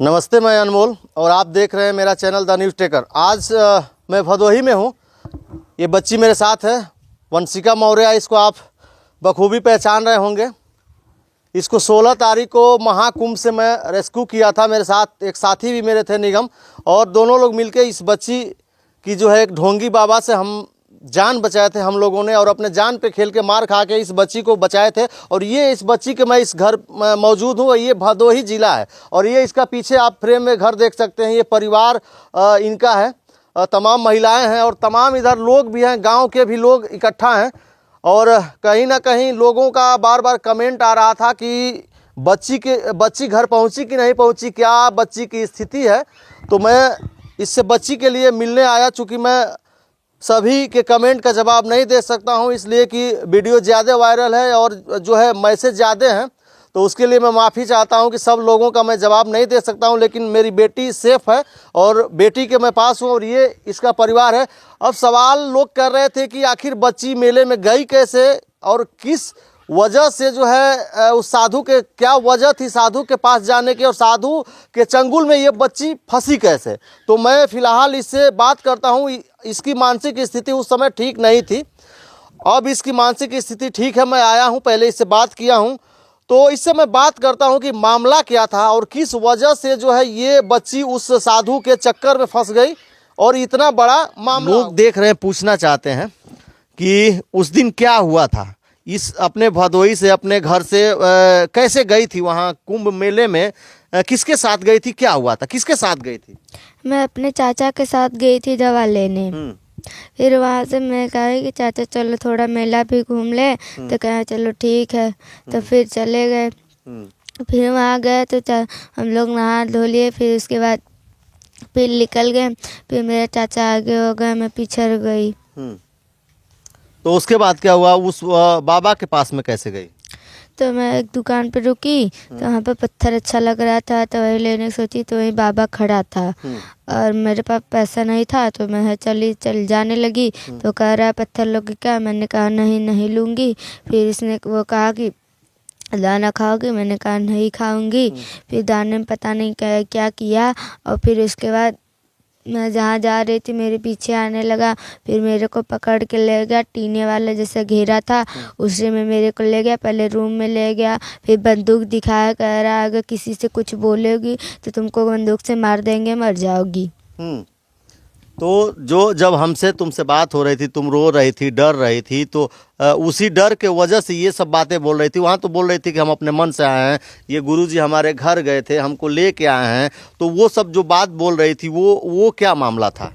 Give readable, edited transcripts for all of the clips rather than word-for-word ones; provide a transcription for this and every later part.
नमस्ते, मैं अनमोल और आप देख रहे हैं मेरा चैनल द न्यूज़ टेकर। आज मैं भदोही में हूँ। ये बच्ची मेरे साथ है, वंशिका मौर्य। इसको आप बखूबी पहचान रहे होंगे। इसको 16 तारीख को महाकुंभ से मैं रेस्क्यू किया था। मेरे साथ एक साथी भी मेरे थे, निगम, और दोनों लोग मिलकर इस बच्ची की जो है एक ढोंगी बाबा से हम जान बचाए थे हम लोगों ने, और अपने जान पे खेल के मार खा के इस बच्ची को बचाए थे। और ये इस बच्ची के मैं इस घर मौजूद हूँ। ये भदोही ज़िला है और ये इसका पीछे आप फ्रेम में घर देख सकते हैं। ये परिवार इनका है, तमाम महिलाएं हैं और तमाम इधर लोग भी हैं, गांव के भी लोग इकट्ठा हैं। और कहीं ना कहीं लोगों का बार बार कमेंट आ रहा था कि बच्ची घर पहुंची कि नहीं पहुंची, क्या बच्ची की स्थिति है। तो मैं इससे बच्ची के लिए मिलने आया। चूँकि मैं सभी के कमेंट का जवाब नहीं दे सकता हूं, इसलिए कि वीडियो ज़्यादा वायरल है और जो है मैसेज ज़्यादा हैं, तो उसके लिए मैं माफ़ी चाहता हूं कि सब लोगों का मैं जवाब नहीं दे सकता हूं। लेकिन मेरी बेटी सेफ़ है और बेटी के मैं पास हूं और ये इसका परिवार है। अब सवाल लोग कर रहे थे कि आखिर बच्ची मेले में गई कैसे और किस वजह से जो है उस साधु के क्या वजह थी साधु के पास जाने की, और साधु के चंगुल में ये बच्ची फंसी कैसे। तो मैं फ़िलहाल इससे बात करता हूँ। इसकी मानसिक स्थिति उस समय ठीक नहीं थी, अब इसकी मानसिक स्थिति ठीक है। मैं आया हूँ, पहले इससे बात किया हूँ, तो इससे मैं बात करता हूँ कि मामला क्या था और किस वजह से जो है ये बच्ची उस साधु के चक्कर में फंस गई और इतना बड़ा मामला। लोग देख रहे हैं, पूछना चाहते हैं कि उस दिन क्या हुआ था। इस अपने भदोही से अपने घर से कैसे गई थी वहाँ कुंभ मेले में, किसके साथ गई थी, क्या हुआ था, किसके साथ गई थी? मैं अपने चाचा के साथ गई थी दवा लेने। फिर वहाँ से मैं कहा कि चाचा चलो थोड़ा मेला भी घूम ले, तो कहा चलो ठीक है। तो फिर चले गए। फिर वहाँ गए तो हम लोग नहा धो लिए। फिर उसके बाद फिर निकल गए। फिर मेरे चाचा आगे हो गए, मैं पीछे रह गई। तो उसके बाद क्या हुआ? उस बाबा के पास में कैसे गई? तो मैं एक दुकान पर रुकी, तो वहाँ पर पत्थर अच्छा लग रहा था, तो वही लेने सोची। तो वही बाबा खड़ा था और मेरे पास पैसा नहीं था, तो मैं चल जाने लगी। तो कह रहा पत्थर लोगे क्या? मैंने कहा नहीं लूँगी। फिर इसने वो कहा कि दाना खाओगी? मैंने कहा नहीं खाऊंगी। फिर दाने में पता नहीं क्या किया, और फिर उसके बाद मैं जहाँ जा रही थी मेरे पीछे आने लगा। फिर मेरे को पकड़ के ले गया, टीने वाला जैसे घेरा था उसी में मेरे को ले गया। पहले रूम में ले गया, फिर बंदूक दिखाया, कह रहा अगर किसी से कुछ बोलेगी तो तुमको बंदूक से मार देंगे, मर जाओगी। तो जब हमसे तुमसे बात हो रही थी, तुम रो रही थी, डर रही थी, तो उसी डर के वजह से ये सब बातें बोल रही थी। वहाँ तो बोल रही थी कि हम अपने मन से आए हैं, ये गुरुजी हमारे घर गए थे, हमको लेके आए हैं। तो वो सब जो बात बोल रही थी वो क्या मामला था?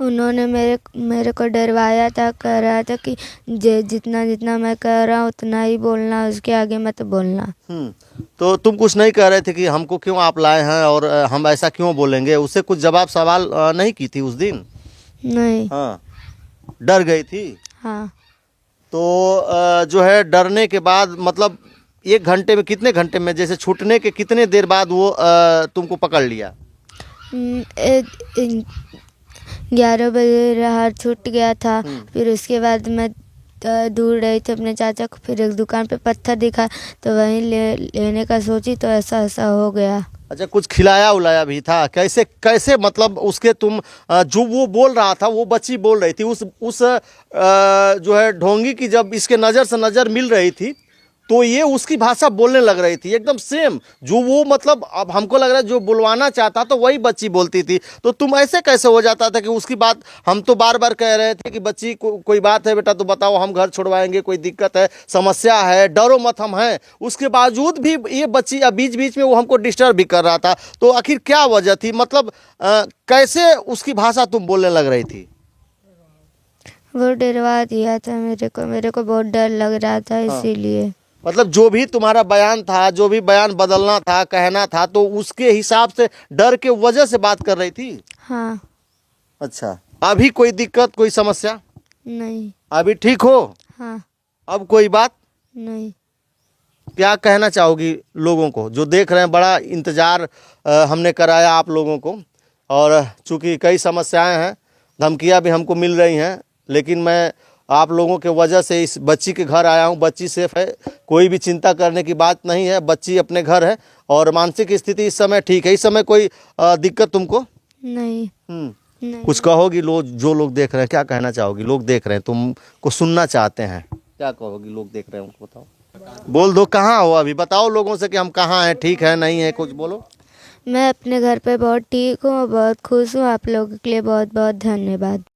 उन्होंने मेरे को डरवाया था, कह रहा था कि जितना मैं कह रहा हूँ उतना ही बोलना, उसके आगे मत बोलना। तो तुम कुछ नहीं कह रहे थे कि हमको क्यों आप लाए हैं और हम ऐसा क्यों बोलेंगे? उससे कुछ जवाब सवाल नहीं की थी उस दिन? नहीं। हाँ, डर गई थी। हाँ। तो जो है डरने के बाद मतलब 1 घंटे में, कितने घंटे में, जैसे छूटने के कितने देर बाद वो तुमको पकड़ लिया? 11 बजे राहत छूट गया था। फिर उसके बाद मैं दूर रही थी अपने चाचा को। फिर एक दुकान पे पत्थर दिखा, तो वहीं लेने का सोची, तो ऐसा हो गया। अच्छा, कुछ खिलाया उलाया भी था? कैसे मतलब उसके तुम जो वो बोल रहा था, वो बच्ची बोल रही थी, उस जो है ढोंगी की जब इसके नज़र से नज़र मिल रही थी, तो ये उसकी भाषा बोलने लग रही थी एकदम सेम जो वो, मतलब अब हमको लग रहा है जो बुलवाना चाहता तो वही बच्ची बोलती थी। तो तुम ऐसे कैसे हो जाता था कि उसकी बात हम तो बार बार कह रहे थे कि बच्ची कोई बात है बेटा तो बताओ, हम घर छोड़वाएंगे, कोई दिक्कत है, समस्या है, डरो मत, हम हैं। उसके बावजूद भी ये बच्ची बीच बीच में वो हमको डिस्टर्ब भी कर रहा था। तो आखिर क्या वजह थी? मतलब कैसे उसकी भाषा तुम बोलने लग रही थी? वो डरवा दिया था मेरे को बहुत डर लग रहा था, इसीलिए। मतलब जो भी तुम्हारा बयान था, जो भी बयान बदलना था, कहना था, तो उसके हिसाब से डर के वजह से बात कर रही थी? हाँ। अच्छा, अभी कोई दिक्कत, कोई समस्या नहीं। अभी ठीक हो? हाँ। अब कोई बात नहीं। क्या कहना चाहोगी लोगों को जो देख रहे हैं? बड़ा इंतज़ार हमने कराया आप लोगों को, और चूँकि कई समस्याएं हैं, धमकियां भी हमको मिल रही हैं, लेकिन मैं आप लोगों के वजह से इस बच्ची के घर आया हूँ। बच्ची सेफ है, कोई भी चिंता करने की बात नहीं है। बच्ची अपने घर है और मानसिक स्थिति इस समय ठीक है। इस समय कोई दिक्कत तुमको? नहीं। नहीं। कुछ कहोगी? जो लोग देख रहे हैं, क्या कहना चाहोगी? लोग देख रहे हैं, तुमको सुनना चाहते हैं, क्या कहोगी? लोग देख रहे हैं उनको बताओ, बोल दो। कहाँ हो अभी? बताओ लोगों से कि हम कहाँ हैं, ठीक है नहीं है, कुछ बोलो। मैं अपने घर पे बहुत ठीक हूँ, बहुत खुश हूँ। आप लोगों के लिए बहुत बहुत धन्यवाद।